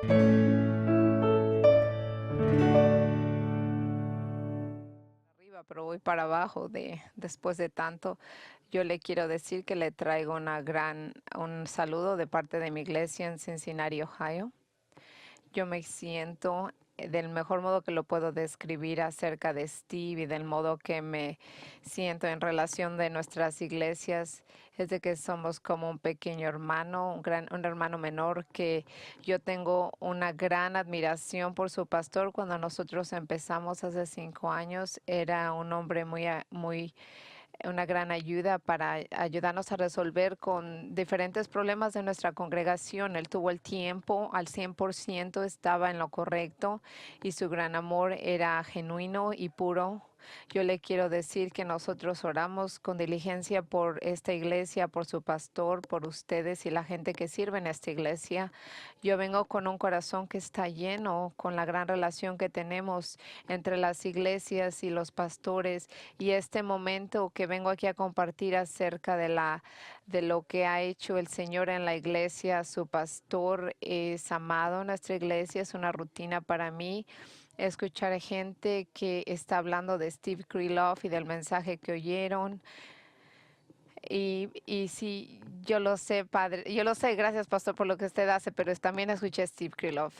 Arriba, pero voy para abajo después de tanto. Yo le quiero decir que le traigo un saludo de parte de mi iglesia en Cincinnati, Ohio. Yo me siento del mejor modo que lo puedo describir acerca de Steve y del modo que me siento en relación de nuestras iglesias es de que somos como un pequeño hermano, un hermano menor que yo tengo una gran admiración por su pastor. Cuando nosotros empezamos hace 5 años, era un hombre muy una gran ayuda para ayudarnos a resolver con diferentes problemas de nuestra congregación. Él tuvo el tiempo al 100%, estaba en lo correcto y su gran amor era genuino y puro. Yo le quiero decir que nosotros oramos con diligencia por esta iglesia, por su pastor, por ustedes y la gente que sirve en esta iglesia. Yo vengo con un corazón que está lleno con la gran relación que tenemos entre las iglesias y los pastores y este momento que vengo aquí a compartir acerca de lo que ha hecho el Señor en la iglesia. Su pastor es amado en nuestra iglesia, es una rutina para mí escuchar gente que está hablando de Steve Krylov y del mensaje que oyeron. Y sí, yo lo sé, padre, yo lo sé, gracias, pastor, por lo que usted hace, pero también escuché a Steve Krylov.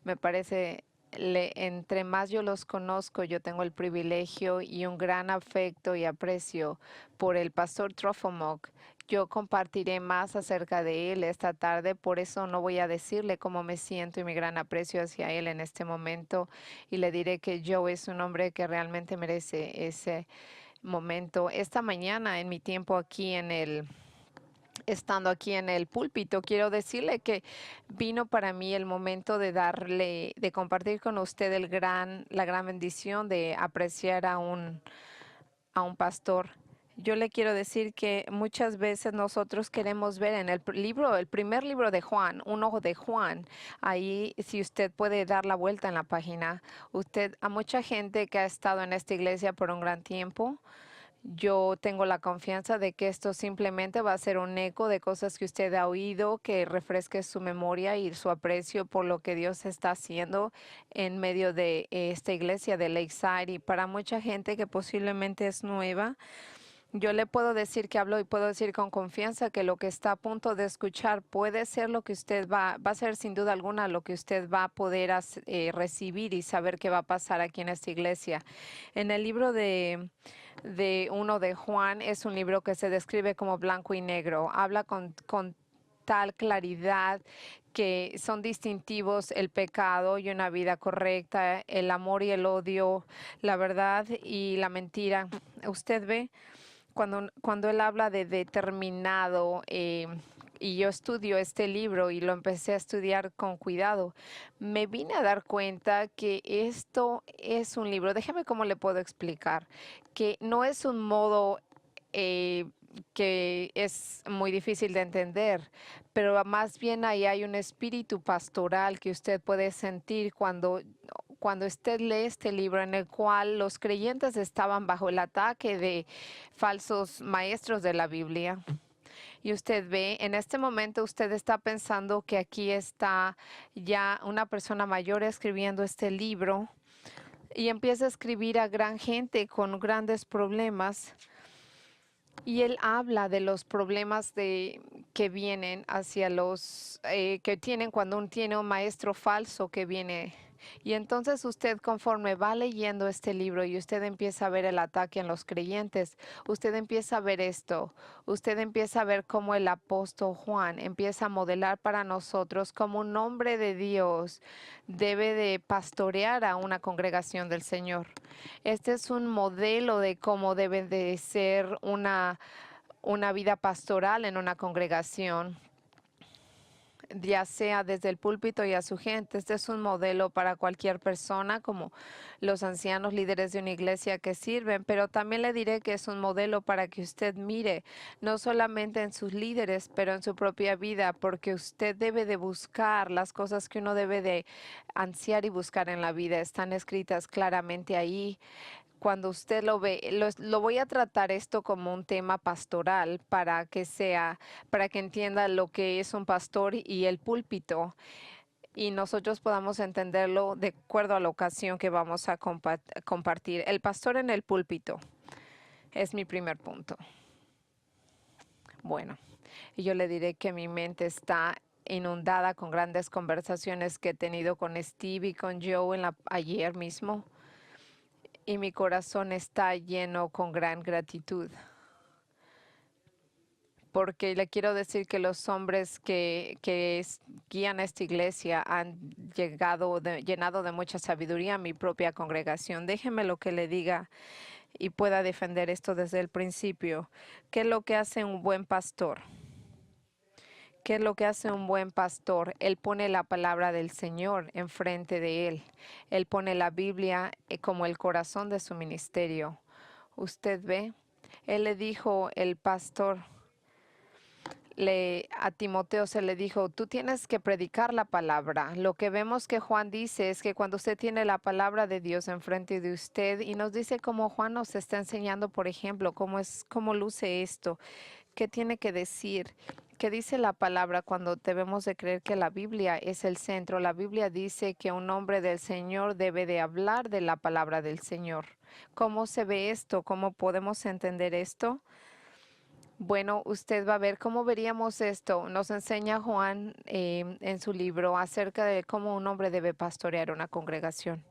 Me parece, entre más yo los conozco, yo tengo el privilegio y un gran afecto y aprecio por el pastor Trofimov. Yo compartiré más acerca de él esta tarde, por eso no voy a decirle cómo me siento y mi gran aprecio hacia él en este momento, y le diré que Joe es un hombre que realmente merece ese momento. Esta mañana, en mi tiempo aquí estando aquí en el púlpito, quiero decirle que vino para mí el momento de compartir con usted la gran bendición de apreciar a un pastor. Yo le quiero decir que muchas veces nosotros queremos ver en el primer libro de Juan, un ojo de Juan, ahí si usted puede dar la vuelta en la página, a mucha gente que ha estado en esta iglesia por un gran tiempo, yo tengo la confianza de que esto simplemente va a ser un eco de cosas que usted ha oído, que refresque su memoria y su aprecio por lo que Dios está haciendo en medio de esta iglesia de Lakeside. Y para mucha gente que posiblemente es nueva, yo le puedo decir que hablo y puedo decir con confianza que lo que está a punto de escuchar puede ser lo que va a ser sin duda alguna lo que usted va a poder recibir y saber qué va a pasar aquí en esta iglesia. En el libro de uno de Juan es un libro que se describe como blanco y negro. Habla con tal claridad que son distintivos el pecado y una vida correcta, el amor y el odio, la verdad y la mentira. Usted ve cuando él habla de determinado, y yo estudio este libro y lo empecé a estudiar con cuidado, me vine a dar cuenta que esto es un libro, déjeme cómo le puedo explicar, que no es un modo eh, que es muy difícil de entender, pero más bien ahí hay un espíritu pastoral que usted puede sentir cuando usted lee este libro en el cual los creyentes estaban bajo el ataque de falsos maestros de la Biblia. Y usted ve, en este momento usted está pensando que aquí está ya una persona mayor escribiendo este libro y empieza a escribir a gran gente con grandes problemas. Y él habla de los problemas que vienen hacia que tienen cuando uno tiene un maestro falso que viene. Y entonces usted conforme va leyendo este libro y usted empieza a ver el ataque en los creyentes, usted empieza a ver esto, usted empieza a ver cómo el apóstol Juan empieza a modelar para nosotros cómo un hombre de Dios debe de pastorear a una congregación del Señor. Este es un modelo de cómo debe de ser una vida pastoral en una congregación, ya sea desde el púlpito y a su gente. Este es un modelo para cualquier persona, como los ancianos líderes de una iglesia que sirven, pero también le diré que es un modelo para que usted mire, no solamente en sus líderes, pero en su propia vida, porque usted debe de buscar las cosas que uno debe de ansiar y buscar en la vida. Están escritas claramente ahí cuando usted lo ve, lo voy a tratar esto como un tema pastoral para que entienda lo que es un pastor y el púlpito. y nosotros podamos entenderlo de acuerdo a la ocasión que vamos a compartir. El pastor en el púlpito es mi primer punto. Bueno, y yo le diré que mi mente está inundada con grandes conversaciones que he tenido con Steve y con Joe ayer mismo, y mi corazón está lleno con gran gratitud. Porque le quiero decir que los hombres que guían esta iglesia han llenado de mucha sabiduría a mi propia congregación. Déjeme lo que le diga y pueda defender esto desde el principio. ¿Qué es lo que hace un buen pastor? ¿Qué es lo que hace un buen pastor? Él pone la palabra del Señor enfrente de él. Él pone la Biblia como el corazón de su ministerio. ¿Usted ve? Él le dijo, el pastor, a Timoteo se le dijo, tú tienes que predicar la palabra. Lo que vemos que Juan dice es que cuando usted tiene la palabra de Dios enfrente de usted y nos dice cómo Juan nos está enseñando, por ejemplo, cómo luce esto, qué tiene que decir, qué dice la palabra cuando debemos de creer que la Biblia es el centro. La Biblia dice que un hombre del Señor debe de hablar de la palabra del Señor. ¿Cómo se ve esto? ¿Cómo podemos entender esto? Bueno, usted va a ver cómo veríamos esto. Nos enseña Juan en su libro acerca de cómo un hombre debe pastorear una congregación.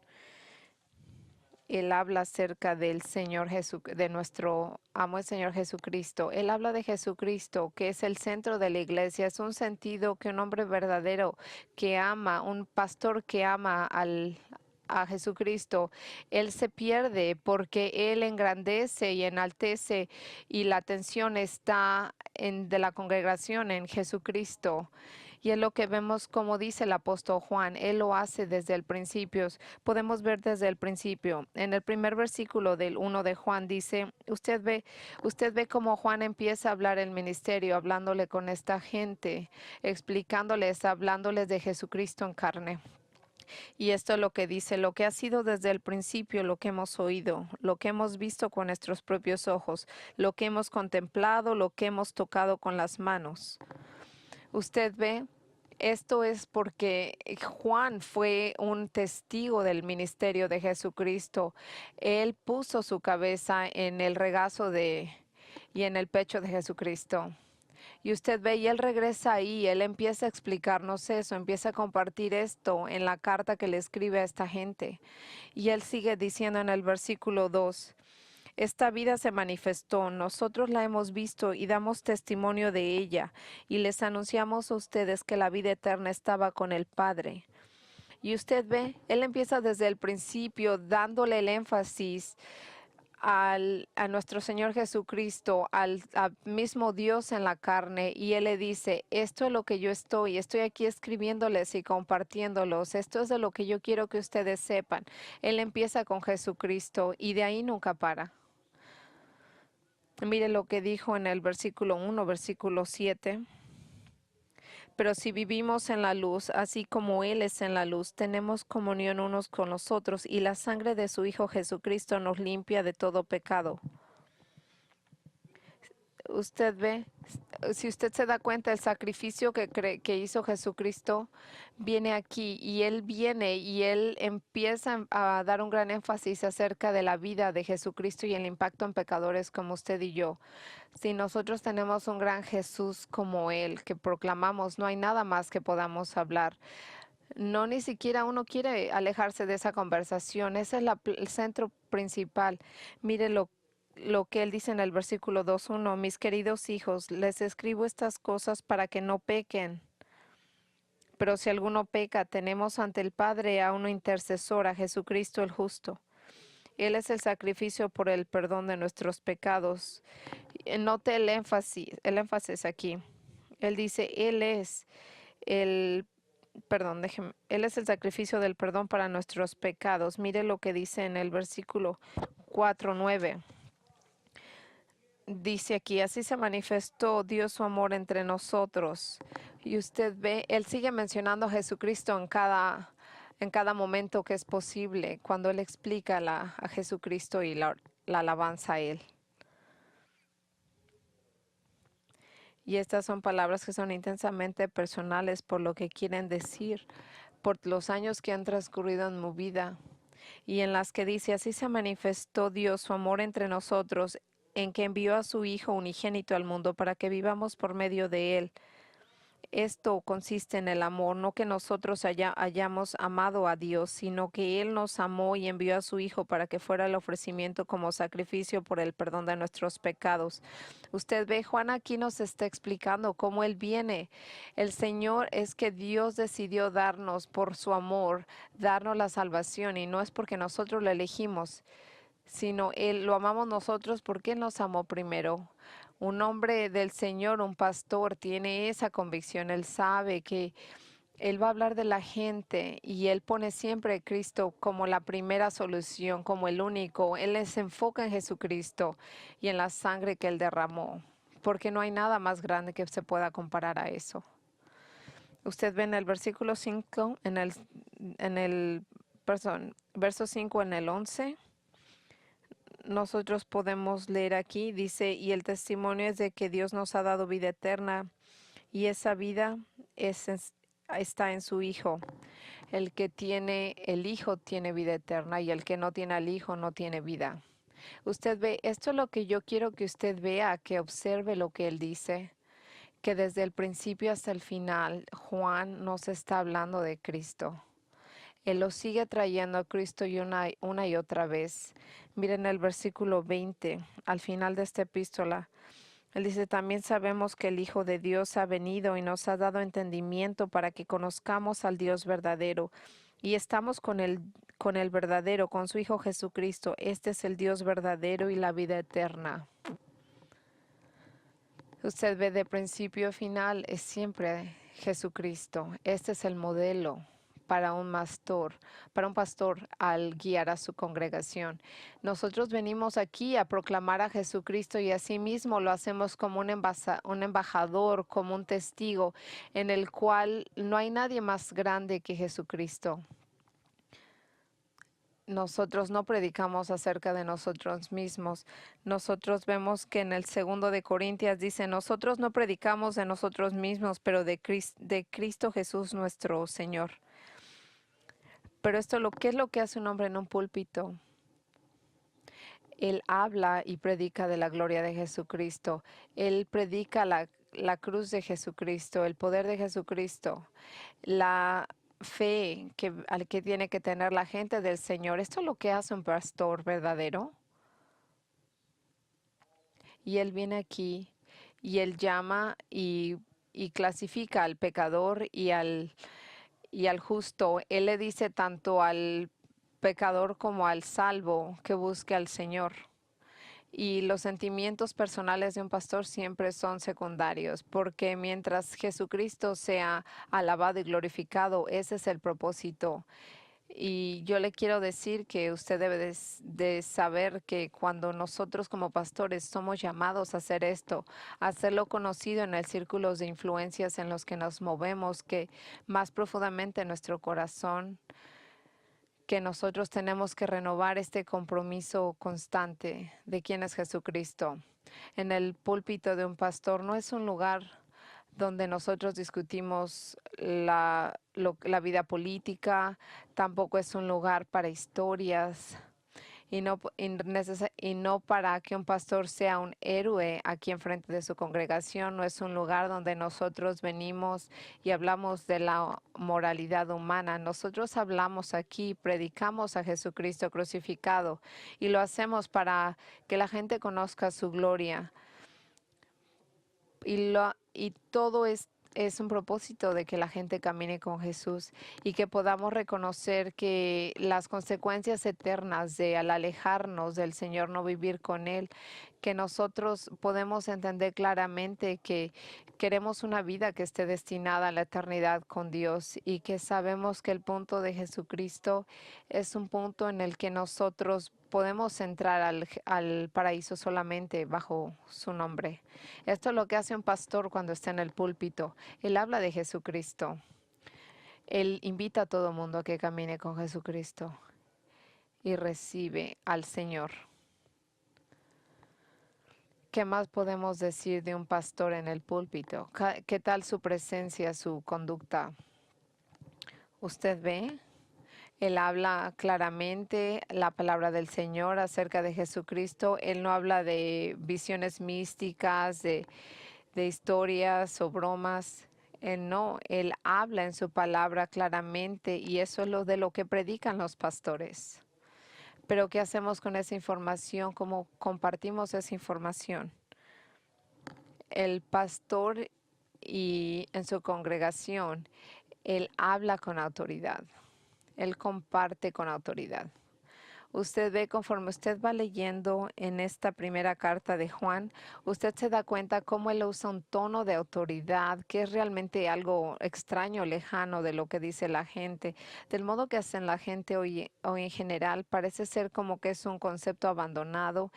Él habla acerca del Señor de nuestro amo el Señor Jesucristo. Él habla de Jesucristo, que es el centro de la iglesia. Es un sentido que un hombre verdadero que ama, un pastor que ama a Jesucristo, él se pierde porque él engrandece y enaltece y la atención está de la congregación en Jesucristo. Y es lo que vemos como dice el apóstol Juan, él lo hace desde el principio. Podemos ver desde el principio. En el primer versículo del 1 de Juan dice, usted ve cómo Juan empieza a hablar el ministerio, hablándole con esta gente, explicándoles, hablándoles de Jesucristo en carne. Y esto es lo que dice, lo que ha sido desde el principio, lo que hemos oído, lo que hemos visto con nuestros propios ojos, lo que hemos contemplado, lo que hemos tocado con las manos. Usted ve, esto es porque Juan fue un testigo del ministerio de Jesucristo. Él puso su cabeza en el regazo y en el pecho de Jesucristo. Y usted ve, y él regresa ahí, él empieza a explicarnos eso, empieza a compartir esto en la carta que le escribe a esta gente. Y él sigue diciendo en el versículo 2, esta vida se manifestó, nosotros la hemos visto y damos testimonio de ella, y les anunciamos a ustedes que la vida eterna estaba con el Padre. Y usted ve, él empieza desde el principio dándole el énfasis a nuestro Señor Jesucristo, al mismo Dios en la carne, y Él le dice, esto es lo que yo estoy aquí escribiéndoles y compartiéndolos, esto es de lo que yo quiero que ustedes sepan. Él empieza con Jesucristo y de ahí nunca para. Mire lo que dijo en el versículo 1, versículo 7. Pero si vivimos en la luz, así como Él es en la luz, tenemos comunión unos con los otros, y la sangre de su Hijo Jesucristo nos limpia de todo pecado. Usted ve, si usted se da cuenta, el sacrificio que hizo Jesucristo viene aquí, y Él viene y Él empieza a dar un gran énfasis acerca de la vida de Jesucristo y el impacto en pecadores como usted y yo. Si nosotros tenemos un gran Jesús como Él, que proclamamos, no hay nada más que podamos hablar. No, ni siquiera uno quiere alejarse de esa conversación. Ese es el centro principal. Mire lo que él dice en el versículo 2:1. Mis queridos hijos, les escribo estas cosas para que no pequen. Pero si alguno peca, tenemos ante el Padre a uno intercesor, a Jesucristo el justo. Él es el sacrificio por el perdón de nuestros pecados. Note el énfasis aquí. Él dice, Él es el Él es el sacrificio del perdón para nuestros pecados. Mire lo que dice en el versículo 4:9. Dice aquí, así se manifestó Dios su amor entre nosotros. Y usted ve, Él sigue mencionando a Jesucristo en cada momento que es posible, cuando Él explica a Jesucristo y la alabanza a Él. Y estas son palabras que son intensamente personales por lo que quieren decir por los años que han transcurrido en mi vida y en las que dice, así se manifestó Dios su amor entre nosotros, en que envió a su Hijo unigénito al mundo para que vivamos por medio de él. Esto consiste en el amor, no que nosotros hayamos amado a Dios, sino que Él nos amó y envió a su Hijo para que fuera el ofrecimiento como sacrificio por el perdón de nuestros pecados. Usted ve, Juan aquí nos está explicando cómo Él viene. El Señor es que Dios decidió darnos por su amor, darnos la salvación, y no es porque nosotros lo elegimos, sino Él lo amamos nosotros porque Él nos amó primero. Un hombre del Señor, un pastor, tiene esa convicción. Él sabe que Él va a hablar de la gente y Él pone siempre a Cristo como la primera solución, como el único. Él se enfoca en Jesucristo y en la sangre que Él derramó, porque no hay nada más grande que se pueda comparar a eso. Usted ve en el versículo 5, verso 5 en el 11. Nosotros podemos leer aquí, dice, y el testimonio es de que Dios nos ha dado vida eterna y esa vida está en su Hijo. El que tiene el Hijo tiene vida eterna y el que no tiene al Hijo no tiene vida. Usted ve, esto es lo que yo quiero que usted vea, que observe lo que él dice, que desde el principio hasta el final Juan nos está hablando de Cristo. Él lo sigue trayendo a Cristo y una y otra vez. Miren el versículo 20, al final de esta epístola. Él dice, también sabemos que el Hijo de Dios ha venido y nos ha dado entendimiento para que conozcamos al Dios verdadero. Y estamos con el verdadero, con su Hijo Jesucristo. Este es el Dios verdadero y la vida eterna. Usted ve de principio a final, es siempre Jesucristo. Este es el modelo para un pastor al guiar a su congregación. Nosotros venimos aquí a proclamar a Jesucristo y asimismo lo hacemos como un embajador, como un testigo, en el cual no hay nadie más grande que Jesucristo. Nosotros no predicamos acerca de nosotros mismos. Nosotros vemos que en el 2 de Corintias dice, nosotros no predicamos de nosotros mismos, pero de Cristo Jesús nuestro Señor. Pero ¿qué es lo que hace un hombre en un púlpito? Él habla y predica de la gloria de Jesucristo. Él predica la cruz de Jesucristo, el poder de Jesucristo, la fe al que tiene que tener la gente del Señor. Esto es lo que hace un pastor verdadero. Y él viene aquí y él llama y clasifica al pecador y al justo. Él le dice tanto al pecador como al salvo que busque al Señor. Y los sentimientos personales de un pastor siempre son secundarios, porque mientras Jesucristo sea alabado y glorificado, ese es el propósito. Y yo le quiero decir que usted debe de saber que cuando nosotros como pastores somos llamados a hacer esto, a hacerlo conocido en el círculo de influencias en los que nos movemos, que más profundamente en nuestro corazón, que nosotros tenemos que renovar este compromiso constante de quién es Jesucristo. En el púlpito de un pastor no es un lugar donde nosotros discutimos la vida política, tampoco es un lugar para historias y no para que un pastor sea un héroe aquí enfrente de su congregación. No es un lugar donde nosotros venimos y hablamos de la moralidad humana. Nosotros hablamos aquí, predicamos a Jesucristo crucificado y lo hacemos para que la gente conozca su gloria. Y todo es un propósito de que la gente camine con Jesús y que podamos reconocer que las consecuencias eternas de al alejarnos del Señor, no vivir con Él, que nosotros podemos entender claramente que queremos una vida que esté destinada a la eternidad con Dios y que sabemos que el punto de Jesucristo es un punto en el que nosotros podemos entrar al paraíso solamente bajo su nombre. Esto es lo que hace un pastor cuando está en el púlpito. Él habla de Jesucristo. Él invita a todo mundo a que camine con Jesucristo y recibe al Señor. ¿Qué más podemos decir de un pastor en el púlpito? ¿Qué tal su presencia, su conducta? Usted ve, él habla claramente la palabra del Señor acerca de Jesucristo. Él no habla de visiones místicas, de historias o bromas. Él no, él habla en su palabra claramente y eso es lo de lo que predican los pastores. Pero ¿qué hacemos con esa información? ¿Cómo compartimos esa información? El pastor y en su congregación, él habla con autoridad, él comparte con autoridad. Usted ve conforme usted va leyendo en esta primera carta de Juan, usted se da cuenta cómo él usa un tono de autoridad que es realmente algo extraño, lejano de lo que dice la gente. Del modo que hacen la gente hoy en general, parece ser como que es un concepto abandonado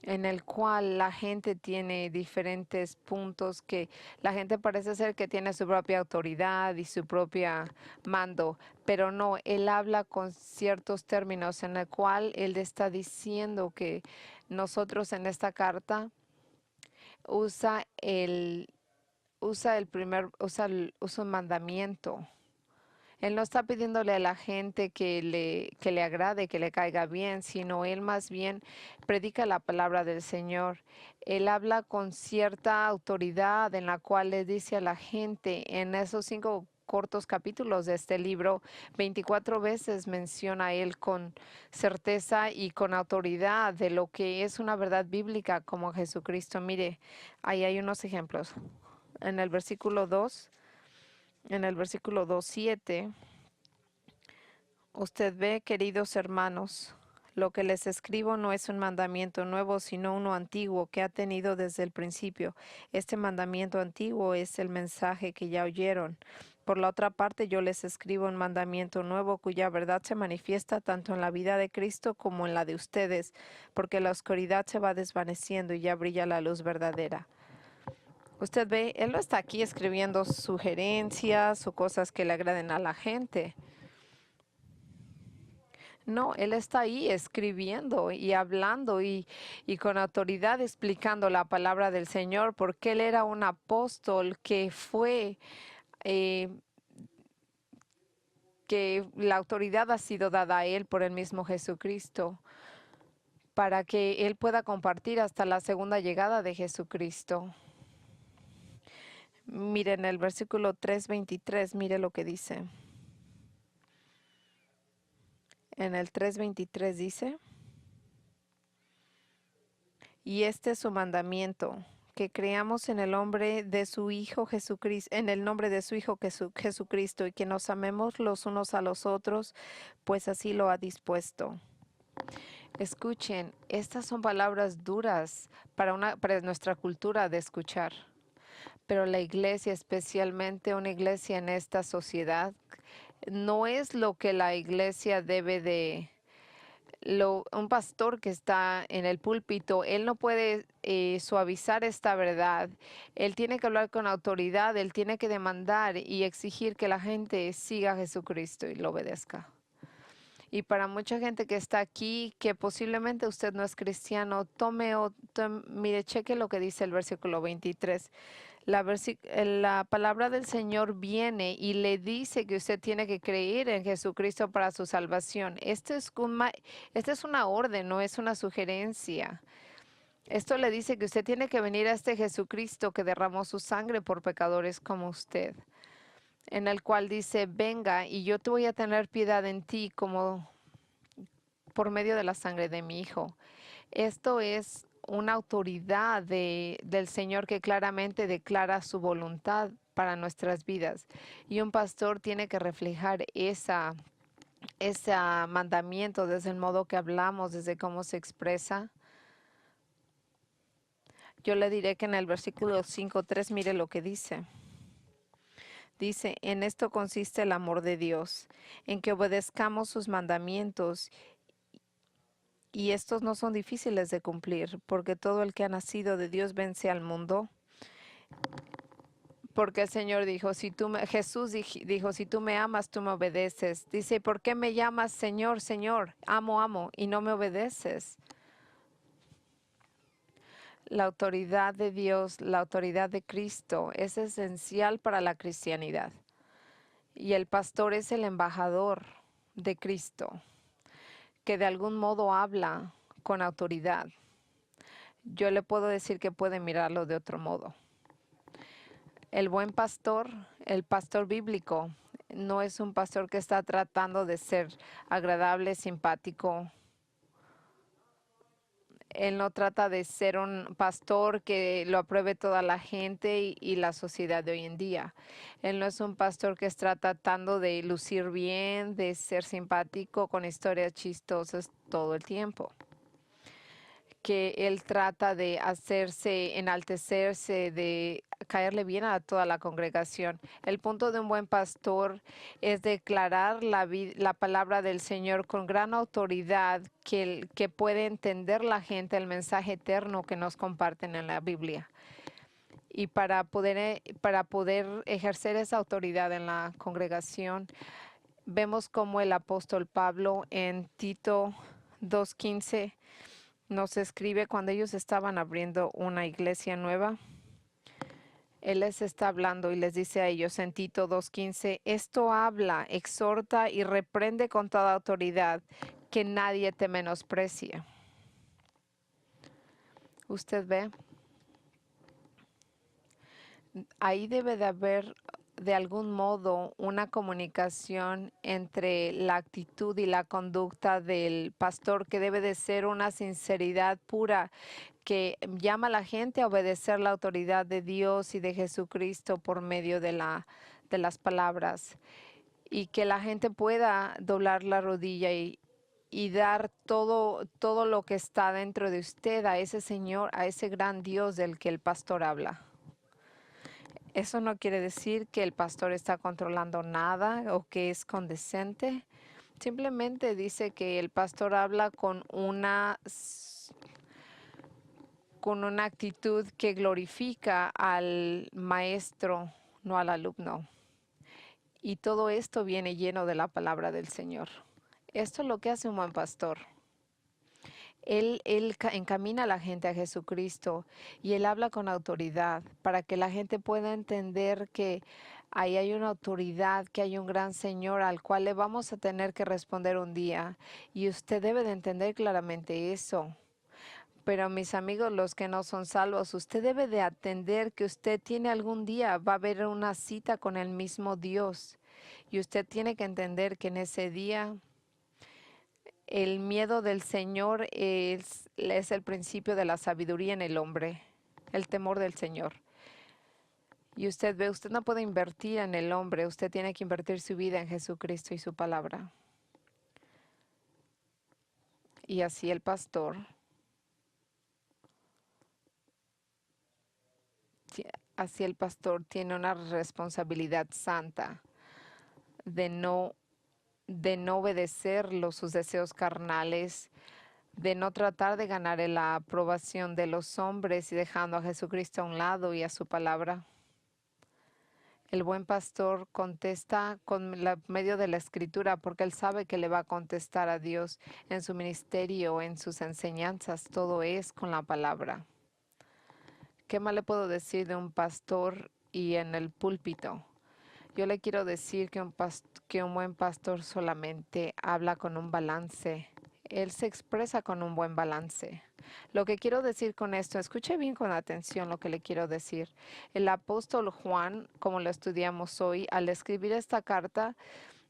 en el cual la gente tiene diferentes puntos que la gente parece ser que tiene su propia autoridad y su propia mando, pero no, él habla con ciertos términos en el cual él está diciendo que nosotros en esta carta usa usa un mandamiento. Él no está pidiéndole a la gente que le agrade, que le caiga bien, sino él más bien predica la palabra del Señor. Él habla con cierta autoridad en la cual le dice a la gente en esos 5 cortos capítulos de este libro, 24 veces menciona a él con certeza y con autoridad de lo que es una verdad bíblica como Jesucristo. Mire, ahí hay unos ejemplos. En el versículo 2, en el versículo 2:7. Usted ve, queridos hermanos, lo que les escribo no es un mandamiento nuevo, sino uno antiguo que ha tenido desde el principio. Este mandamiento antiguo es el mensaje que ya oyeron. Por la otra parte, yo les escribo un mandamiento nuevo cuya verdad se manifiesta tanto en la vida de Cristo como en la de ustedes, porque la oscuridad se va desvaneciendo y ya brilla la luz verdadera. Usted ve, él no está aquí escribiendo sugerencias o cosas que le agraden a la gente. No, él está ahí escribiendo y hablando y con autoridad explicando la palabra del Señor, porque él era un apóstol eh, que la autoridad ha sido dada a él por el mismo Jesucristo, para que él pueda compartir hasta la segunda llegada de Jesucristo. Miren el versículo 3:23, mire lo que dice. En el 3:23 dice: y este es su mandamiento, que creamos en el nombre de su Hijo Jesucristo, en el nombre de su Hijo Jesucristo, y que nos amemos los unos a los otros, pues así lo ha dispuesto. Escuchen, estas son palabras duras para nuestra cultura de escuchar, pero la iglesia, especialmente una iglesia en esta sociedad, no es lo que la iglesia debe de un pastor que está en el púlpito, él no puede suavizar esta verdad. Él tiene que hablar con autoridad, él tiene que demandar y exigir que la gente siga a Jesucristo y lo obedezca. Y para mucha gente que está aquí, que posiblemente usted no es cristiano, mire, cheque lo que dice el versículo 23. La palabra del Señor viene y le dice que usted tiene que creer en Jesucristo para su salvación. Esta es una orden, no es una sugerencia. Esto le dice que usted tiene que venir a este Jesucristo que derramó su sangre por pecadores como usted, en el cual dice: venga y yo te voy a tener piedad en ti como por medio de la sangre de mi Hijo. Esto es una autoridad del Señor que claramente declara su voluntad para nuestras vidas. Y un pastor tiene que reflejar ese mandamiento desde el modo que hablamos, desde cómo se expresa. Yo le diré que en el versículo 5:3 mire lo que dice. Dice: en esto consiste el amor de Dios, en que obedezcamos sus mandamientos, y estos no son difíciles de cumplir, porque todo el que ha nacido de Dios vence al mundo. Porque el Señor dijo, Jesús dijo: si tú me amas, tú me obedeces. Dice: ¿por qué me llamas Señor, Señor? Amo, amo, y no me obedeces. La autoridad de Dios, la autoridad de Cristo es esencial para la cristianidad. Y el pastor es el embajador de Cristo, que de algún modo habla con autoridad. Yo le puedo decir que puede mirarlo de otro modo. El buen pastor, el pastor bíblico, no es un pastor que está tratando de ser agradable, simpático. Él no trata de ser un pastor que lo apruebe toda la gente y la sociedad de hoy en día. Él no es un pastor que está tratando de lucir bien, de ser simpático con historias chistosas todo el tiempo. Que él trata de hacerse, enaltecerse, de caerle bien a toda la congregación. El punto de un buen pastor es declarar la palabra del Señor con gran autoridad que puede entender la gente el mensaje eterno que nos comparten en la Biblia. Y para poder ejercer esa autoridad en la congregación, vemos como el apóstol Pablo en Tito 2:15 nos escribe cuando ellos estaban abriendo una iglesia nueva. Él les está hablando y les dice a ellos en Tito 2:15, esto habla, exhorta y reprende con toda autoridad, que nadie te menosprecie. Usted ve, ahí debe de haber de algún modo una comunicación entre la actitud y la conducta del pastor, que debe de ser una sinceridad pura que llama a la gente a obedecer la autoridad de Dios y de Jesucristo por medio de las palabras, y que la gente pueda doblar la rodilla y dar todo lo que está dentro de usted a ese Señor, a ese gran Dios del que el pastor habla. Eso no quiere decir que el pastor está controlando nada o que es condescendente. Simplemente dice que el pastor habla con una actitud que glorifica al maestro, no al alumno. Y todo esto viene lleno de la palabra del Señor. Esto es lo que hace un buen pastor. Él encamina a la gente a Jesucristo y él habla con autoridad para que la gente pueda entender que ahí hay una autoridad, que hay un gran Señor al cual le vamos a tener que responder un día. Y usted debe de entender claramente eso. Pero mis amigos, los que no son salvos, usted debe de atender que usted tiene algún día, va a haber una cita con el mismo Dios. Y usted tiene que entender que en ese día el miedo del Señor es el principio de la sabiduría en el hombre, el temor del Señor. Y usted ve, usted no puede invertir en el hombre, usted tiene que invertir su vida en Jesucristo y su palabra. Y así el pastor tiene una responsabilidad santa de no obedecer sus deseos carnales, de no tratar de ganar la aprobación de los hombres y dejando a Jesucristo a un lado y a su palabra. El buen pastor contesta con medio de la escritura porque él sabe que le va a contestar a Dios en su ministerio, en sus enseñanzas, todo es con la palabra. ¿Qué más le puedo decir de un pastor y en el púlpito? Yo le quiero decir que un buen pastor solamente habla con un balance. Él se expresa con un buen balance. Lo que quiero decir con esto, escuche bien con atención lo que le quiero decir. El apóstol Juan, como lo estudiamos hoy, al escribir esta carta,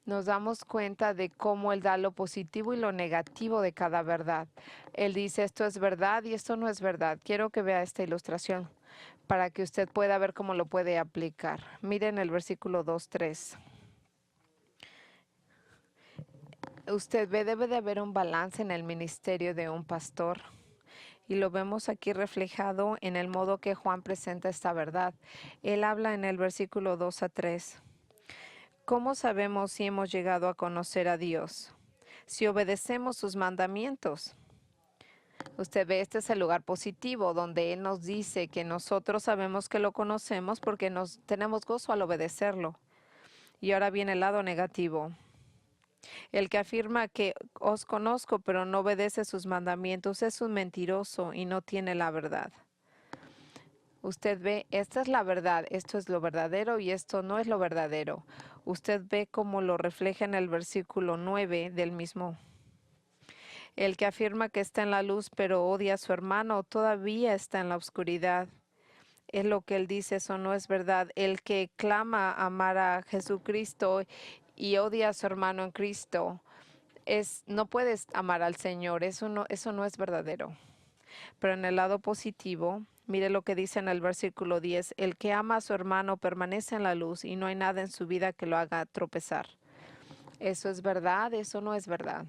nos damos cuenta de cómo él da lo positivo y lo negativo de cada verdad. Él dice, esto es verdad y esto no es verdad. Quiero que vea esta ilustración para que usted pueda ver cómo lo puede aplicar. Miren el versículo 2:3. Usted ve, debe de haber un balance en el ministerio de un pastor. Y lo vemos aquí reflejado en el modo que Juan presenta esta verdad. Él habla en el versículo 2-3. ¿Cómo sabemos si hemos llegado a conocer a Dios? Si obedecemos sus mandamientos. Usted ve, este es el lugar positivo donde Él nos dice que nosotros sabemos que lo conocemos porque tenemos gozo al obedecerlo. Y ahora viene el lado negativo. El que afirma que os conozco pero no obedece sus mandamientos es un mentiroso y no tiene la verdad. Usted ve, esta es la verdad, esto es lo verdadero y esto no es lo verdadero. Usted ve cómo lo refleja en el versículo 9 del mismo. El que afirma que está en la luz pero odia a su hermano todavía está en la oscuridad. Es lo que él dice, eso no es verdad. El que clama amar a Jesucristo y odia a su hermano en Cristo, no puedes amar al Señor, eso no es verdadero. Pero en el lado positivo, mire lo que dice en el versículo 10, el que ama a su hermano permanece en la luz y no hay nada en su vida que lo haga tropezar. ¿Eso es verdad? Eso no es verdad.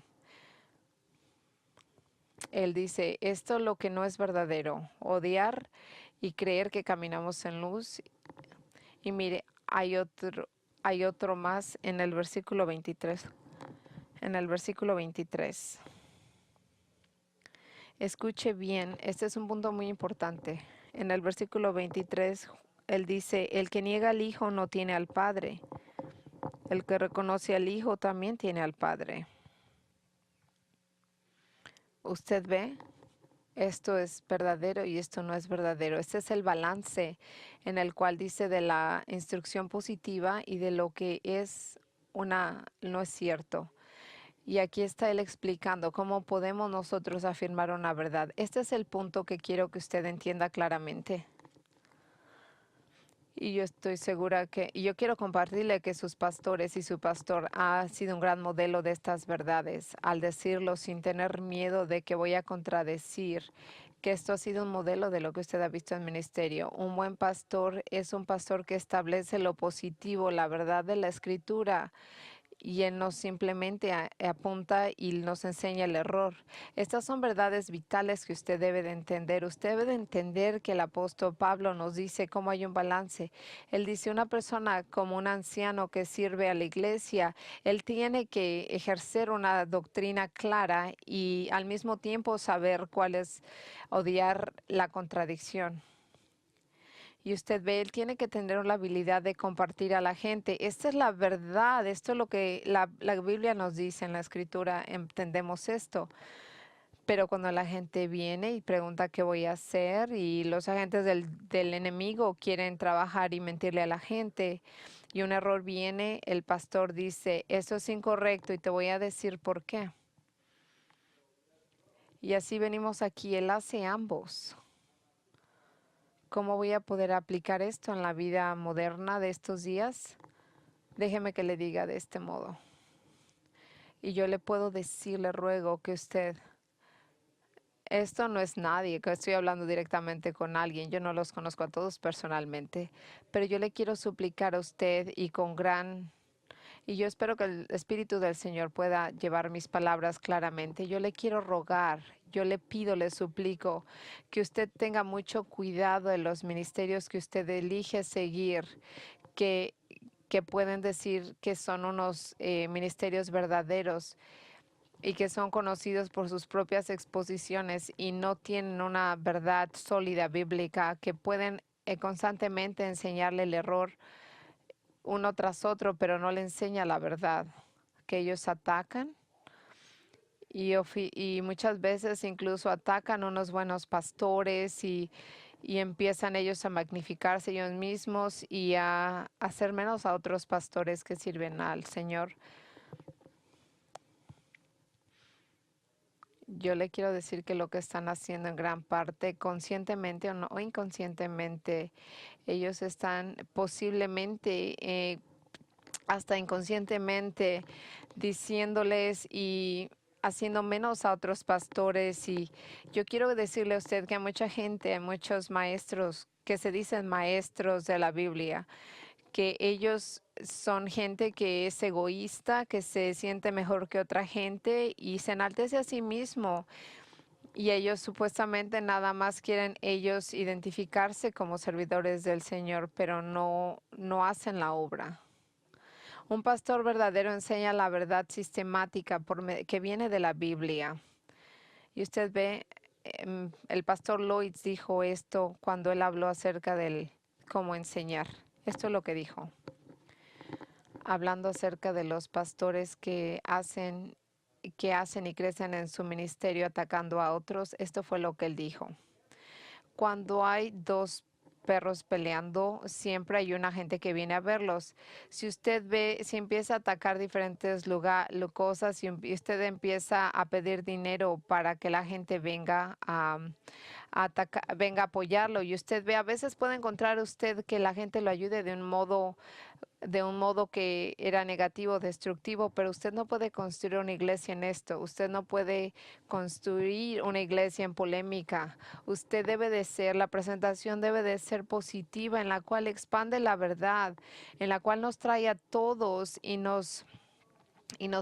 Él dice, esto es lo que no es verdadero, odiar y creer que caminamos en luz. Y mire, hay otro más en el versículo 23. En el versículo 23. Escuche bien, este es un punto muy importante. En el versículo 23, él dice, el que niega al Hijo no tiene al Padre. El que reconoce al Hijo también tiene al Padre. ¿Usted ve? Esto es verdadero y esto no es verdadero. Este es el balance en el cual dice de la instrucción positiva y de lo que no es cierto. Y aquí está él explicando cómo podemos nosotros afirmar una verdad. Este es el punto que quiero que usted entienda claramente. Y yo estoy segura y yo quiero compartirle que sus pastores y su pastor ha sido un gran modelo de estas verdades, al decirlo sin tener miedo de que voy a contradecir, que esto ha sido un modelo de lo que usted ha visto en ministerio. Un buen pastor es un pastor que establece lo positivo, la verdad de la Escritura, y él no simplemente apunta y nos enseña el error. Estas son verdades vitales que usted debe de entender. Usted debe de entender que el apóstol Pablo nos dice cómo hay un balance. Él dice, una persona como un anciano que sirve a la iglesia, él tiene que ejercer una doctrina clara y al mismo tiempo saber cuál es odiar la contradicción. Y usted ve, él tiene que tener la habilidad de compartir a la gente. Esta es la verdad, esto es lo que la Biblia nos dice en la Escritura, entendemos esto. Pero cuando la gente viene y pregunta qué voy a hacer y los agentes del enemigo quieren trabajar y mentirle a la gente y un error viene, el pastor dice, eso es incorrecto y te voy a decir por qué. Y así venimos aquí, él hace ambos. ¿Cómo voy a poder aplicar esto en la vida moderna de estos días? Déjeme que le diga de este modo. Y yo le puedo decir, le ruego que esto no es nadie, que estoy hablando directamente con alguien, yo no los conozco a todos personalmente, pero yo le quiero suplicar a usted y yo espero que el Espíritu del Señor pueda llevar mis palabras claramente. Yo le quiero rogar, yo le pido, le suplico que usted tenga mucho cuidado en los ministerios que usted elige seguir, que, que pueden decir que son unos ministerios verdaderos y que son conocidos por sus propias exposiciones y no tienen una verdad sólida bíblica, que pueden constantemente enseñarle el error uno tras otro, pero no le enseña la verdad, que ellos atacan y muchas veces incluso atacan unos buenos pastores y empiezan ellos a magnificarse ellos mismos y a hacer menos a otros pastores que sirven al Señor. Yo le quiero decir que lo que están haciendo en gran parte, conscientemente o inconscientemente, ellos están posiblemente, hasta inconscientemente, diciéndoles y haciendo menos a otros pastores. Y yo quiero decirle a usted que hay mucha gente, hay muchos maestros que se dicen maestros de la Biblia, que ellos son gente que es egoísta, que se siente mejor que otra gente y se enaltece a sí mismo. Y ellos supuestamente nada más quieren ellos identificarse como servidores del Señor, pero no hacen la obra. Un pastor verdadero enseña la verdad sistemática que viene de la Biblia. Y usted ve, el pastor Lloyd dijo esto cuando él habló acerca del cómo enseñar. Esto es lo que dijo, hablando acerca de los pastores que hacen y crecen en su ministerio atacando a otros. Esto fue lo que él dijo. Cuando hay dos perros peleando, siempre hay una gente que viene a verlos. Si usted ve, si empieza a atacar diferentes cosas y usted empieza a pedir dinero para que la gente venga venga a apoyarlo y usted ve, a veces puede encontrar usted que la gente lo ayude de un modo que era negativo, destructivo, pero usted no puede construir una iglesia en esto. Usted no puede construir una iglesia en polémica. Usted debe de ser, la presentación debe de ser positiva, en la cual expande la verdad, en la cual nos trae a todos y nos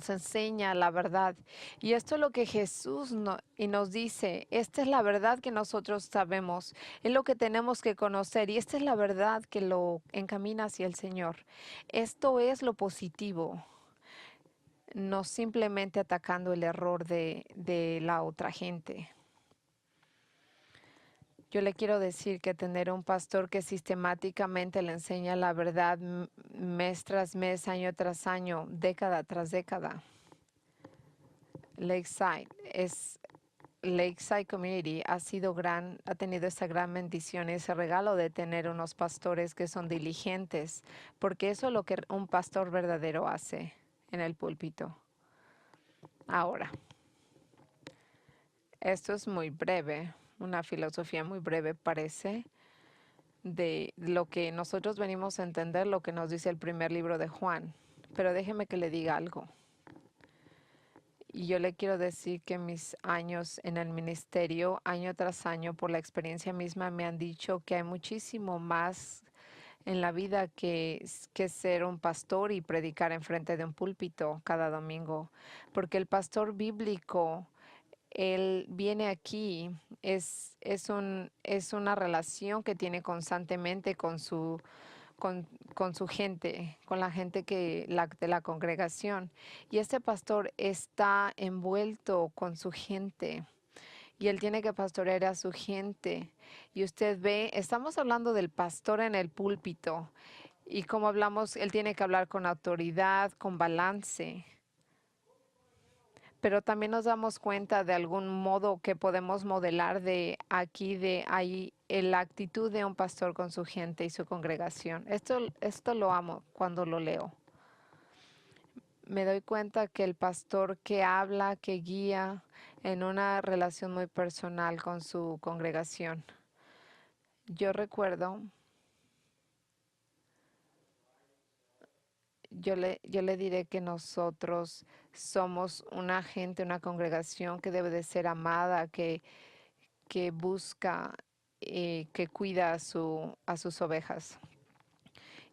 enseña la verdad. Y esto es lo que Jesús y nos dice, esta es la verdad que nosotros sabemos, es lo que tenemos que conocer y esta es la verdad que lo encamina hacia el Señor. Esto es lo positivo, no simplemente atacando el error de la otra gente. Yo le quiero decir que tener un pastor que sistemáticamente le enseña la verdad mes tras mes, año tras año, década tras década. Lakeside Community ha tenido esa gran bendición, ese regalo de tener unos pastores que son diligentes, porque eso es lo que un pastor verdadero hace en el púlpito. Ahora, esto es muy breve, una filosofía muy breve parece, de lo que nosotros venimos a entender, lo que nos dice el primer libro de Juan. Pero déjeme que le diga algo. Y yo le quiero decir que mis años en el ministerio, año tras año, por la experiencia misma, me han dicho que hay muchísimo más en la vida que ser un pastor y predicar enfrente de un púlpito cada domingo. Porque el pastor bíblico, él viene aquí, es una relación que tiene constantemente con su gente, con la gente de la congregación. Y este pastor está envuelto con su gente y él tiene que pastorear a su gente. Y usted ve, estamos hablando del pastor en el púlpito y como hablamos, él tiene que hablar con autoridad, con balance. Pero también nos damos cuenta de algún modo que podemos modelar de aquí, de ahí, la actitud de un pastor con su gente y su congregación. Esto lo amo cuando lo leo. Me doy cuenta que el pastor que habla, que guía en una relación muy personal con su congregación. Yo recuerdo, yo le diré que nosotros somos una gente, una congregación que debe de ser amada, que busca, que cuida a sus ovejas.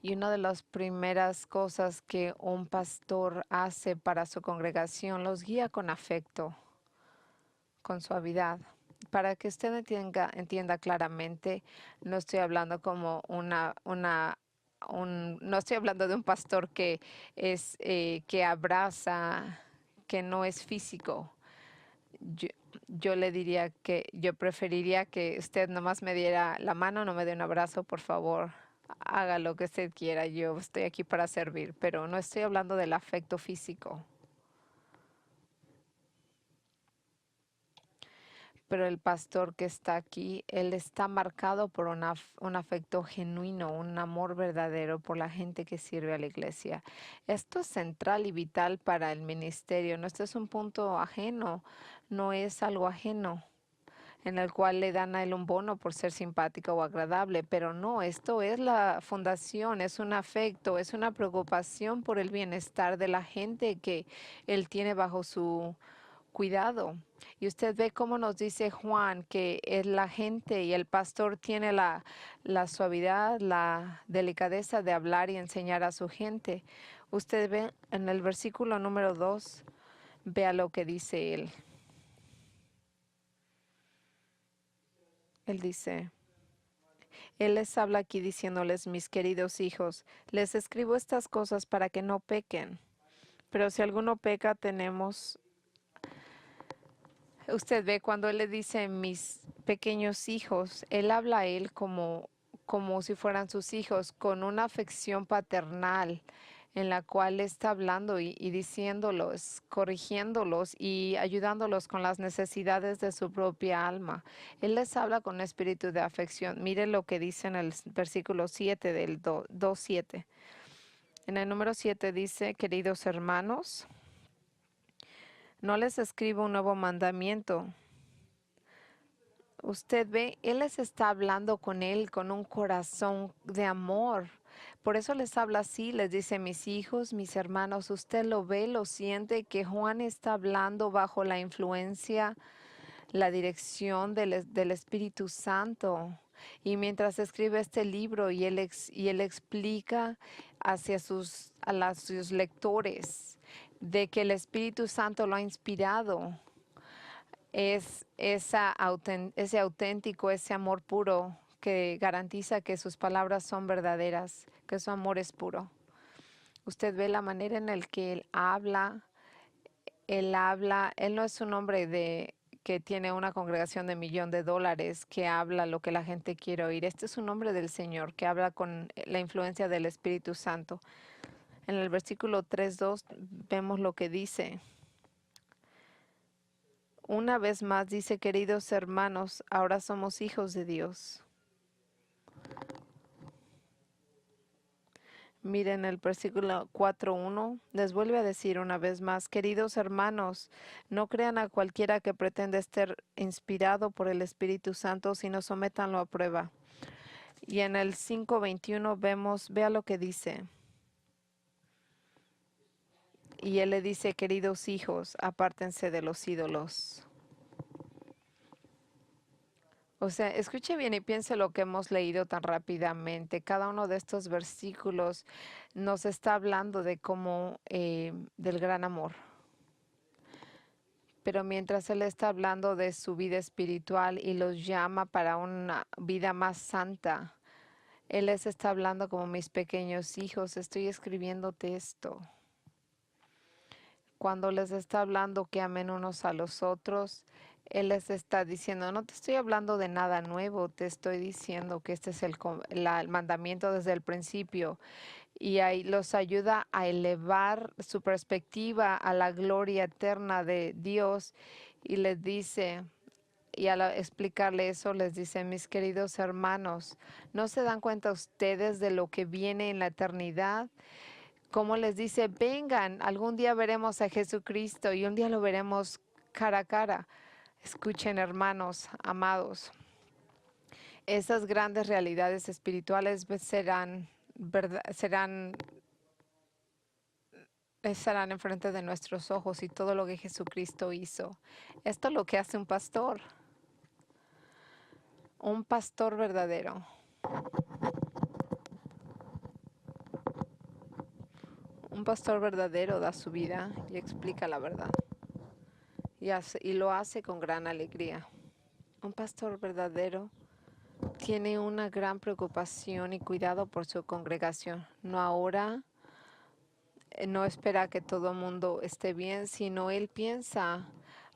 Y una de las primeras cosas que un pastor hace para su congregación, los guía con afecto, con suavidad. Para que usted entienda claramente, no estoy hablando como no estoy hablando de un pastor que abraza, que no es físico. Yo, yo le diría que yo preferiría que usted nomás me diera la mano, no me dé un abrazo, por favor. Haga lo que usted quiera, yo estoy aquí para servir, pero no estoy hablando del afecto físico. Pero el pastor que está aquí, él está marcado por un afecto genuino, un amor verdadero por la gente que sirve a la iglesia. Esto es central y vital para el ministerio. No, este es un punto ajeno, no es algo ajeno en el cual le dan a él un bono por ser simpático o agradable, pero no, esto es la fundación, es un afecto, es una preocupación por el bienestar de la gente que él tiene bajo su cuidado. Y usted ve cómo nos dice Juan que es la gente y el pastor tiene la suavidad, la delicadeza de hablar y enseñar a su gente. Usted ve en el versículo número 2, vea lo que dice él. Él dice, él les habla aquí diciéndoles, mis queridos hijos, les escribo estas cosas para que no pequen. Pero si alguno peca, usted ve cuando él le dice mis pequeños hijos, él habla a él como si fueran sus hijos, con una afección paternal. en la cual está hablando y diciéndolos, corrigiéndolos y ayudándolos con las necesidades de su propia alma. Él les habla con espíritu de afección. Mire lo que dice en el versículo 7 del 2:7. En el número 7 dice, queridos hermanos, no les escribo un nuevo mandamiento. Usted ve, Él les está hablando con Él con un corazón de amor. Por eso les habla así, les dice, mis hijos, mis hermanos, usted lo ve, lo siente, que Juan está hablando bajo la influencia, la dirección del Espíritu Santo. Y mientras escribe este libro y él explica hacia sus lectores de que el Espíritu Santo lo ha inspirado, es ese auténtico, ese amor puro que garantiza que sus palabras son verdaderas, que su amor es puro. Usted ve la manera en la que él no es un hombre que tiene una congregación de $1,000,000 que habla lo que la gente quiere oír. Este es un hombre del Señor que habla con la influencia del Espíritu Santo. En el versículo 3:2 vemos lo que dice. Una vez más dice, queridos hermanos, ahora somos hijos de Dios. Miren el versículo 4:1, les vuelve a decir una vez más, queridos hermanos, no crean a cualquiera que pretende estar inspirado por el Espíritu Santo, sino sométanlo a prueba. Y en el 5:21 vea lo que dice. Y él le dice, queridos hijos, apártense de los ídolos. O sea, escuche bien y piense lo que hemos leído tan rápidamente. Cada uno de estos versículos nos está hablando de cómo, del gran amor. Pero mientras Él está hablando de su vida espiritual y los llama para una vida más santa, Él les está hablando como mis pequeños hijos, estoy escribiéndote esto. Cuando les está hablando que amen unos a los otros, Él les está diciendo, no te estoy hablando de nada nuevo, te estoy diciendo que este es el mandamiento desde el principio. Y ahí los ayuda a elevar su perspectiva a la gloria eterna de Dios. Y les dice, y al explicarle eso, les dice, mis queridos hermanos, ¿no se dan cuenta ustedes de lo que viene en la eternidad? Como les dice, vengan, algún día veremos a Jesucristo y un día lo veremos cara a cara. Escuchen, hermanos, amados, esas grandes realidades espirituales estarán enfrente de nuestros ojos y todo lo que Jesucristo hizo. Esto es lo que hace un pastor verdadero. Un pastor verdadero da su vida y explica la verdad. Y lo hace con gran alegría. Un pastor verdadero tiene una gran preocupación y cuidado por su congregación. No espera que todo el mundo esté bien, sino él piensa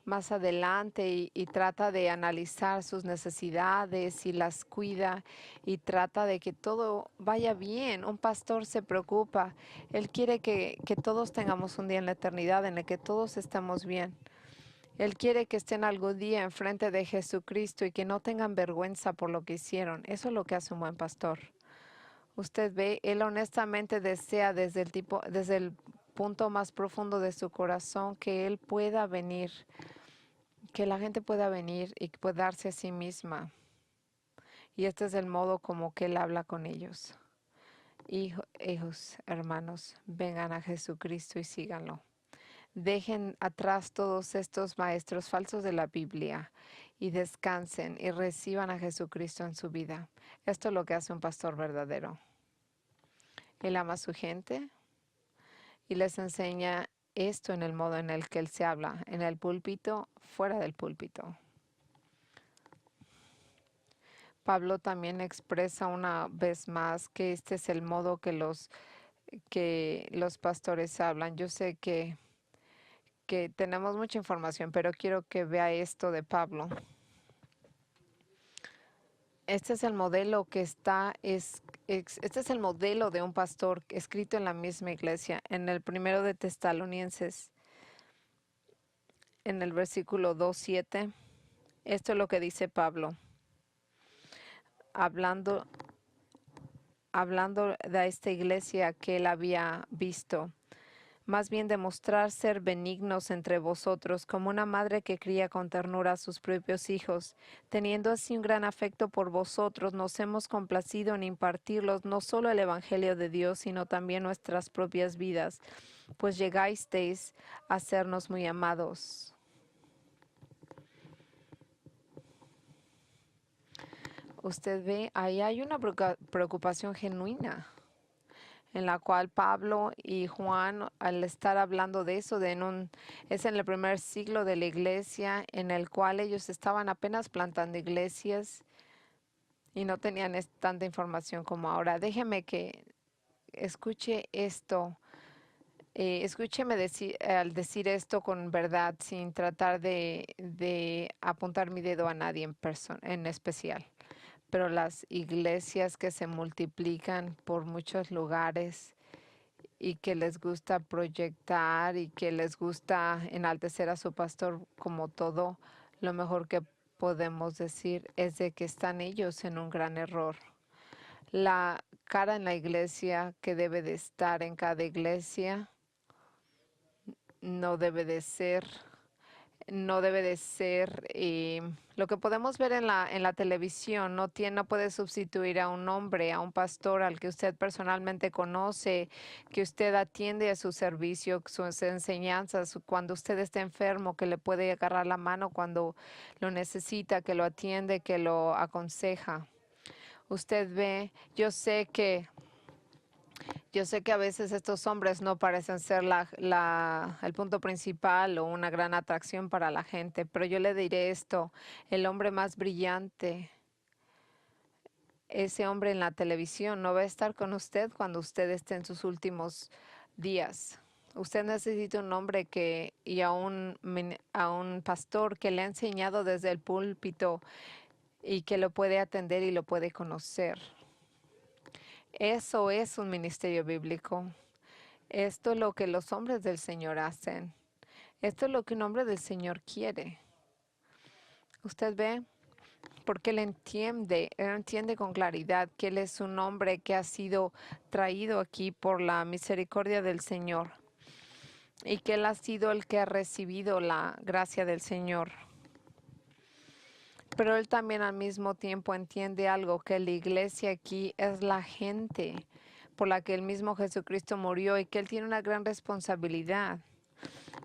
más adelante y trata de analizar sus necesidades y las cuida y trata de que todo vaya bien. Un pastor se preocupa. Él quiere que todos tengamos un día en la eternidad en el que todos estemos bien. Él quiere que estén algún día enfrente de Jesucristo y que no tengan vergüenza por lo que hicieron. Eso es lo que hace un buen pastor. Usted ve, él honestamente desea desde el punto más profundo de su corazón que él pueda venir, que la gente pueda venir y pueda darse a sí misma. Y este es el modo como que él habla con ellos. Hijos, hermanos, vengan a Jesucristo y síganlo. Dejen atrás todos estos maestros falsos de la Biblia y descansen y reciban a Jesucristo en su vida. Esto es lo que hace un pastor verdadero. Él ama a su gente y les enseña esto en el modo en el que él se habla, en el púlpito, fuera del púlpito. Pablo también expresa una vez más que este es el modo que los pastores hablan. Yo sé que tenemos mucha información, pero quiero que vea esto de Pablo. Este es el modelo que este es el modelo de un pastor escrito en la misma iglesia, en el primero de Tesalonicenses, en el versículo 2:7. Esto es lo que dice Pablo, hablando, hablando de esta iglesia que él había visto. Más bien demostrar ser benignos entre vosotros, como una madre que cría con ternura a sus propios hijos. Teniendo así un gran afecto por vosotros, nos hemos complacido en impartirlos no solo el Evangelio de Dios, sino también nuestras propias vidas, pues llegasteis a sernos muy amados. Usted ve, ahí hay una preocupación genuina, en la cual Pablo y Juan, al estar hablando de eso, es en el primer siglo de la iglesia, en el cual ellos estaban apenas plantando iglesias y no tenían tanta información como ahora. Déjeme que escuche esto, escúcheme al decir esto con verdad, sin tratar de apuntar mi dedo a nadie en especial. Pero las iglesias que se multiplican por muchos lugares y que les gusta proyectar y que les gusta enaltecer a su pastor como todo, lo mejor que podemos decir es de que están ellos en un gran error. La cara en la iglesia que debe de estar en cada iglesia no debe de ser lo que podemos ver en la televisión. No puede sustituir a un hombre, a un pastor al que usted personalmente conoce, que usted atiende a su servicio, sus enseñanzas, cuando usted está enfermo, que le puede agarrar la mano cuando lo necesita, que lo atiende, que lo aconseja. Usted ve, yo sé que a veces estos hombres no parecen ser el punto principal o una gran atracción para la gente, pero yo le diré esto, el hombre más brillante, ese hombre en la televisión, no va a estar con usted cuando usted esté en sus últimos días. Usted necesita un hombre y a un pastor que le ha enseñado desde el púlpito y que lo puede atender y lo puede conocer. Eso es un ministerio bíblico. Esto es lo que los hombres del Señor hacen. Esto es lo que un hombre del Señor quiere. Usted ve, porque él entiende con claridad que Él es un hombre que ha sido traído aquí por la misericordia del Señor y que Él ha sido el que ha recibido la gracia del Señor. Pero Él también al mismo tiempo entiende algo, que la iglesia aquí es la gente por la que el mismo Jesucristo murió y que Él tiene una gran responsabilidad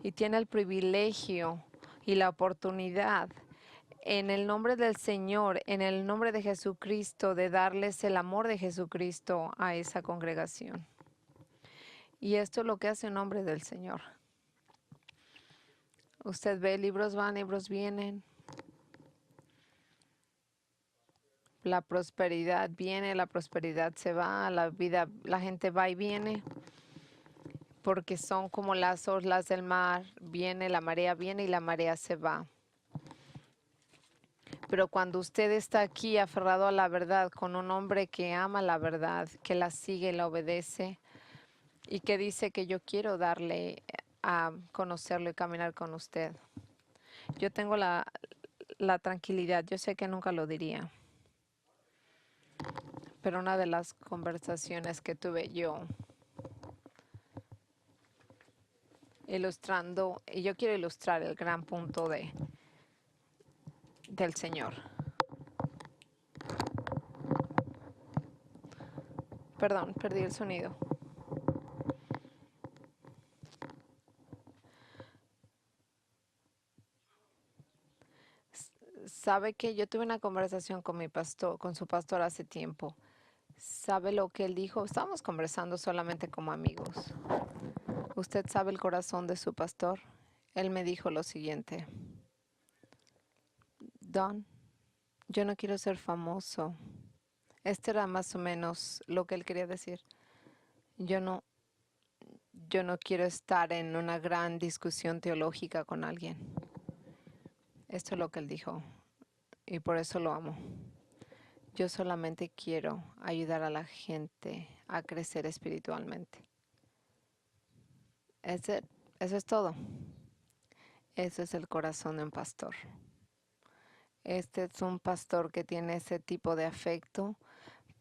y tiene el privilegio y la oportunidad en el nombre del Señor, en el nombre de Jesucristo, de darles el amor de Jesucristo a esa congregación. Y esto es lo que hace un hombre del Señor. Usted ve, libros van, libros vienen. La prosperidad viene, la prosperidad se va, la gente va y viene, porque son como las olas del mar, la marea viene y la marea se va. Pero cuando usted está aquí aferrado a la verdad, con un hombre que ama la verdad, que la sigue, la obedece y que dice que yo quiero darle a conocerlo y caminar con usted. Yo tengo la tranquilidad, yo sé que nunca lo diría, pero una de las conversaciones que tuve yo ilustrando, y yo quiero ilustrar el gran punto del Señor. Perdón, perdí el sonido. Sabe que yo tuve una conversación con mi pastor, con su pastor hace tiempo. ¿Sabe lo que él dijo? Estábamos conversando solamente como amigos. ¿Usted sabe el corazón de su pastor? Él me dijo lo siguiente: Don, yo no quiero ser famoso. Este era más o menos lo que él quería decir. Yo no, yo no quiero estar en una gran discusión teológica con alguien. Esto es lo que él dijo y por eso lo amo. Yo solamente quiero ayudar a la gente a crecer espiritualmente. Eso es todo. Ese es el corazón de un pastor. Este es un pastor que tiene ese tipo de afecto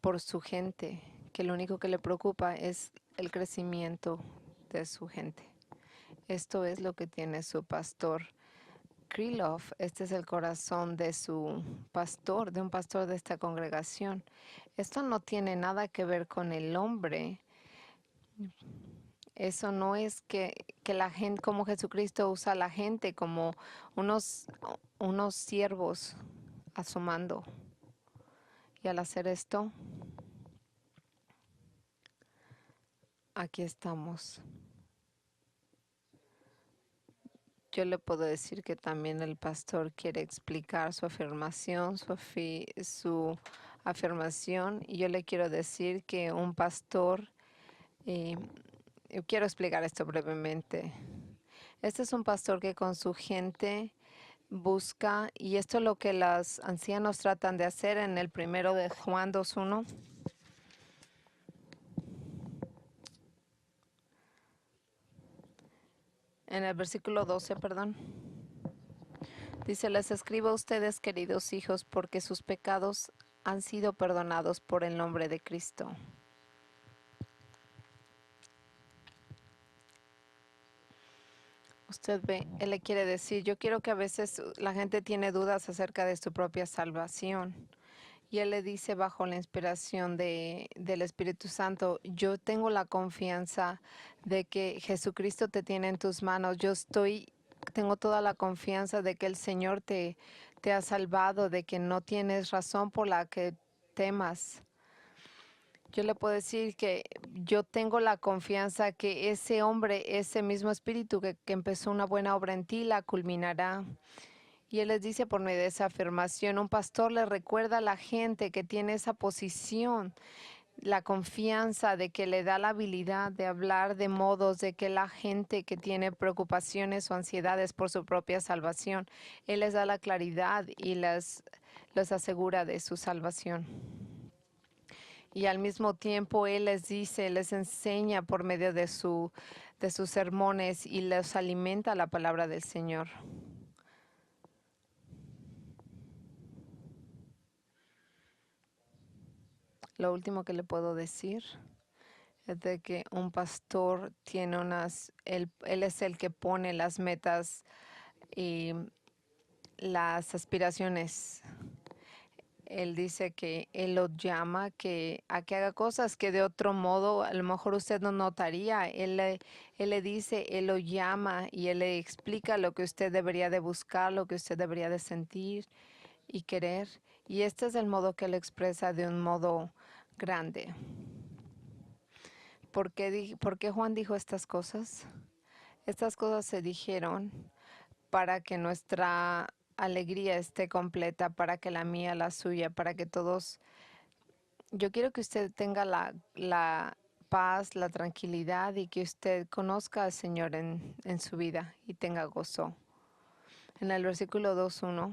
por su gente, que lo único que le preocupa es el crecimiento de su gente. Esto es lo que tiene su pastor Krylov. Este es el corazón de su pastor, de un pastor de esta congregación. Esto no tiene nada que ver con el hombre. Eso no es que la gente, como Jesucristo usa a la gente como unos, unos siervos a su mando. Y al hacer esto, aquí estamos. Yo le puedo decir que también el pastor quiere explicar su afirmación, su afirmación, y yo le quiero decir que un pastor, eh, yo quiero explicar esto brevemente. Este es un pastor que con su gente busca, y esto es lo que los ancianos tratan de hacer en el primero de Juan 2:1. En el versículo 12, perdón. Dice, les escribo a ustedes, queridos hijos, porque sus pecados han sido perdonados por el nombre de Cristo. Usted ve, él le quiere decir, yo quiero que a veces la gente tiene dudas acerca de su propia salvación. Y él le dice bajo la inspiración del Espíritu Santo, yo tengo la confianza de que Jesucristo te tiene en tus manos. Tengo toda la confianza de que el Señor te ha salvado, de que no tienes razón por la que temas. Yo le puedo decir que yo tengo la confianza que ese hombre, ese mismo espíritu que empezó una buena obra en ti, la culminará. Y él les dice por medio de esa afirmación, un pastor le recuerda a la gente que tiene esa posición, la confianza de que le da la habilidad de hablar de modos de que la gente que tiene preocupaciones o ansiedades por su propia salvación, él les da la claridad y les asegura de su salvación. Y al mismo tiempo Él les dice, les enseña por medio de sus sermones y les alimenta la palabra del Señor. Lo último que le puedo decir es de que un pastor tiene él es el que pone las metas y las aspiraciones. Él dice que él lo llama a que haga cosas que de otro modo a lo mejor usted no notaría. Él le dice, él lo llama y él le explica lo que usted debería de buscar, lo que usted debería de sentir y querer. Y este es el modo que él expresa de un modo grande. ¿Por qué Juan dijo estas cosas? Estas cosas se dijeron para que nuestra alegría esté completa, para que la mía, la suya, para que todos. Yo quiero que usted tenga la paz, la tranquilidad y que usted conozca al Señor en su vida y tenga gozo. En el versículo 2:1,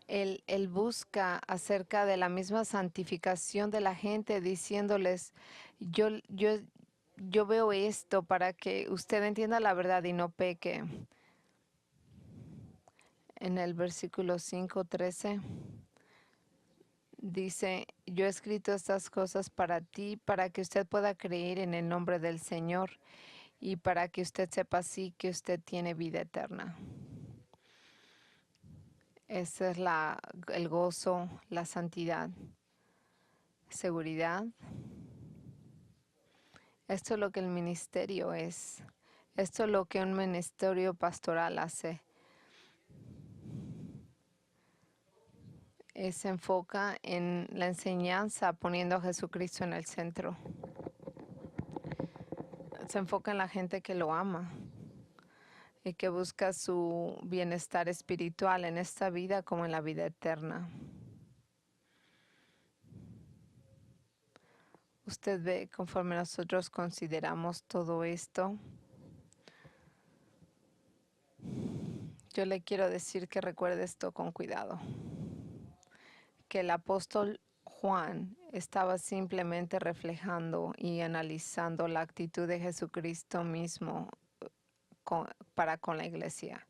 él busca acerca de la misma santificación de la gente, diciéndoles, yo, yo, yo veo esto para que usted entienda la verdad y no peque. En el versículo 5:13. Dice, yo he escrito estas cosas para ti, para que usted pueda creer en el nombre del Señor y para que usted sepa así que usted tiene vida eterna. Ese es el gozo, la santidad, seguridad. Esto es lo que el ministerio es. Esto es lo que un ministerio pastoral hace. Se enfoca en la enseñanza poniendo a Jesucristo en el centro. Se enfoca en la gente que lo ama y que busca su bienestar espiritual en esta vida como en la vida eterna. Usted ve, conforme nosotros consideramos todo esto, yo le quiero decir que recuerde esto con cuidado. que el apóstol Juan estaba simplemente reflejando y analizando la actitud de Jesucristo mismo para con la iglesia.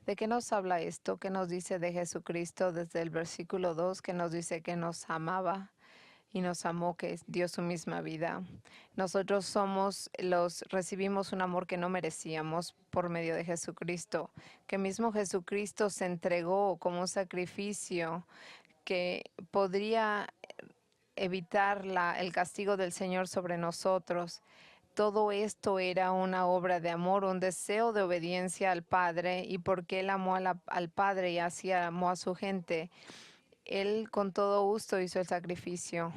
¿De qué nos habla esto? ¿Qué nos dice de Jesucristo desde el versículo 2, que nos dice que nos amaba y nos amó, que dio su misma vida? Nosotros recibimos un amor que no merecíamos por medio de Jesucristo, que mismo Jesucristo se entregó como un sacrificio que podría evitar el castigo del Señor sobre nosotros. Todo esto era una obra de amor, un deseo de obediencia al Padre, y porque Él amó al Padre y así amó a su gente, Él con todo gusto hizo el sacrificio.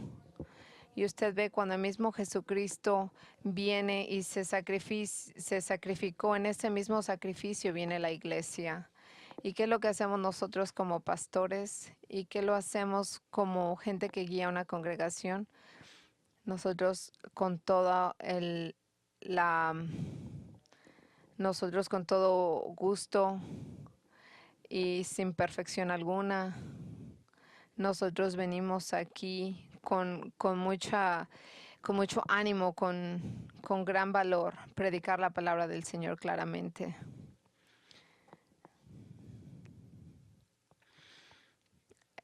Y usted ve cuando el mismo Jesucristo viene y se sacrificó, en ese mismo sacrificio viene la iglesia. ¿Y qué es lo que hacemos nosotros como pastores? ¿Y qué lo hacemos como gente que guía una congregación? Nosotros con toda la nosotros con todo gusto y sin perfección alguna, nosotros venimos aquí con mucho ánimo, con gran valor, predicar la palabra del Señor claramente.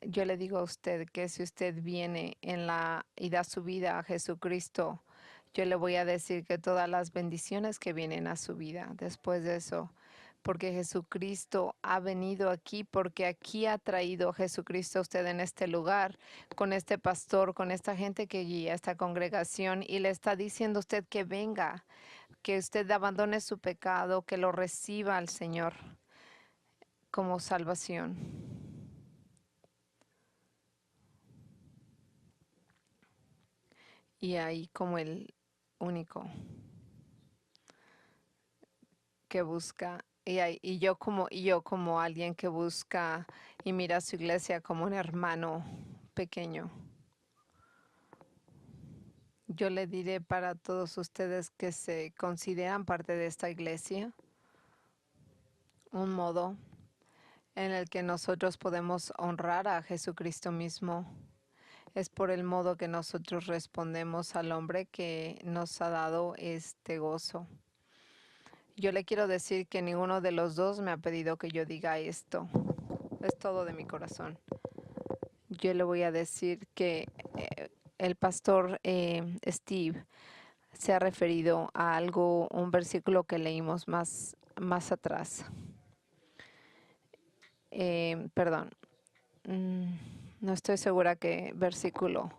Yo le digo a usted que si usted viene y da su vida a Jesucristo, yo le voy a decir que todas las bendiciones que vienen a su vida después de eso, porque Jesucristo ha venido aquí, porque aquí ha traído Jesucristo a usted en este lugar, con este pastor, con esta gente que guía esta congregación, y le está diciendo a usted que venga, que usted abandone su pecado, que lo reciba al Señor como salvación. Y ahí como el único que busca, y yo como alguien que busca y mira a su iglesia como un hermano pequeño. Yo le diré para todos ustedes que se consideran parte de esta iglesia, un modo en el que nosotros podemos honrar a Jesucristo mismo es por el modo que nosotros respondemos al hombre que nos ha dado este gozo. Yo le quiero decir que ninguno de los dos me ha pedido que yo diga esto. Es todo de mi corazón. Yo le voy a decir que el pastor Steve se ha referido a un versículo que leímos más atrás. Perdón, no estoy segura qué versículo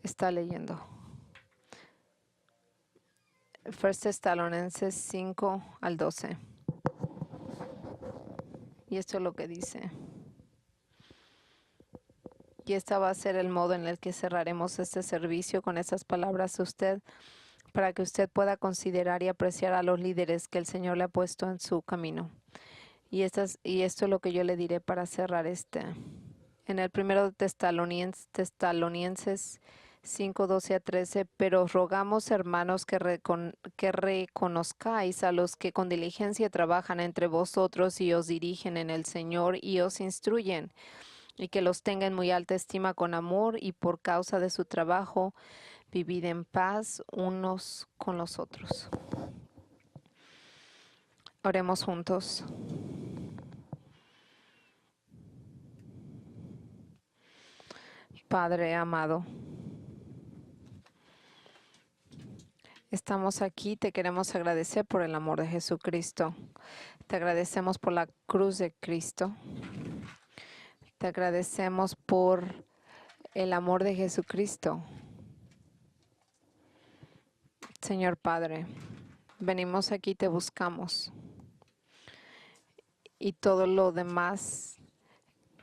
está leyendo. 1 Tesalonicenses 5 al 12. Y esto es lo que dice. Y este va a ser el modo en el que cerraremos este servicio con esas palabras a usted, para que usted pueda considerar y apreciar a los líderes que el Señor le ha puesto en su camino. Y esto es lo que yo le diré para cerrar En el primero de Tesalonicenses 5, 12 a 13, pero rogamos, hermanos, que reconozcáis a los que con diligencia trabajan entre vosotros y os dirigen en el Señor y os instruyen, y que los tengan muy alta estima con amor, y por causa de su trabajo vivid en paz unos con los otros. Oremos juntos. Padre amado, estamos aquí, te queremos agradecer por el amor de Jesucristo. Te agradecemos por la cruz de Cristo. Te agradecemos por el amor de Jesucristo. Señor Padre, venimos aquí, te buscamos. Y todo lo demás,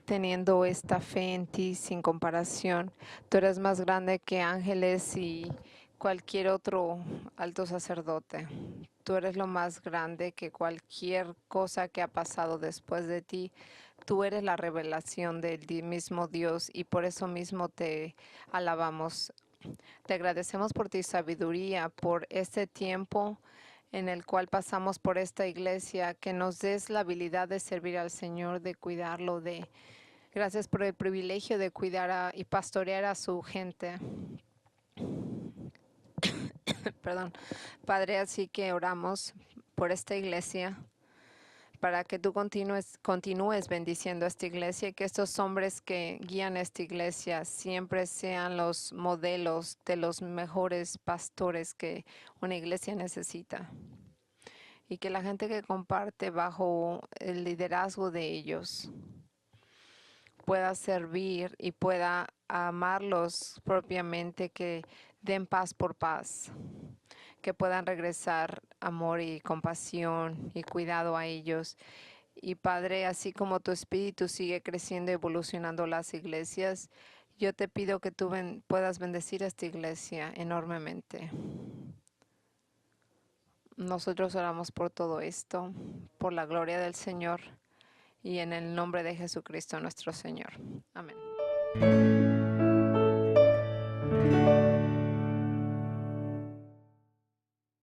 teniendo esta fe en ti sin comparación. Tú eres más grande que ángeles y cualquier otro alto sacerdote. Tú eres lo más grande que cualquier cosa que ha pasado después de ti. Tú eres la revelación del mismo Dios, y por eso mismo te alabamos. Te agradecemos por tu sabiduría, por este tiempo en el cual pasamos por esta iglesia, que nos des la habilidad de servir al Señor, de cuidarlo, de Gracias por el privilegio de cuidar y pastorear a su gente. Perdón. Padre, así que oramos por esta iglesia, para que tú continúes bendiciendo a esta iglesia y que estos hombres que guían esta iglesia siempre sean los modelos de los mejores pastores que una iglesia necesita. Y que la gente que comparte bajo el liderazgo de ellos pueda servir y pueda amarlos propiamente, que den paz por paz, que puedan regresar amor y compasión y cuidado a ellos. Y Padre, así como tu espíritu sigue creciendo y evolucionando las iglesias, yo te pido que tú puedas bendecir a esta iglesia enormemente. Nosotros oramos por todo esto, por la gloria del Señor y en el nombre de Jesucristo nuestro Señor. Amén.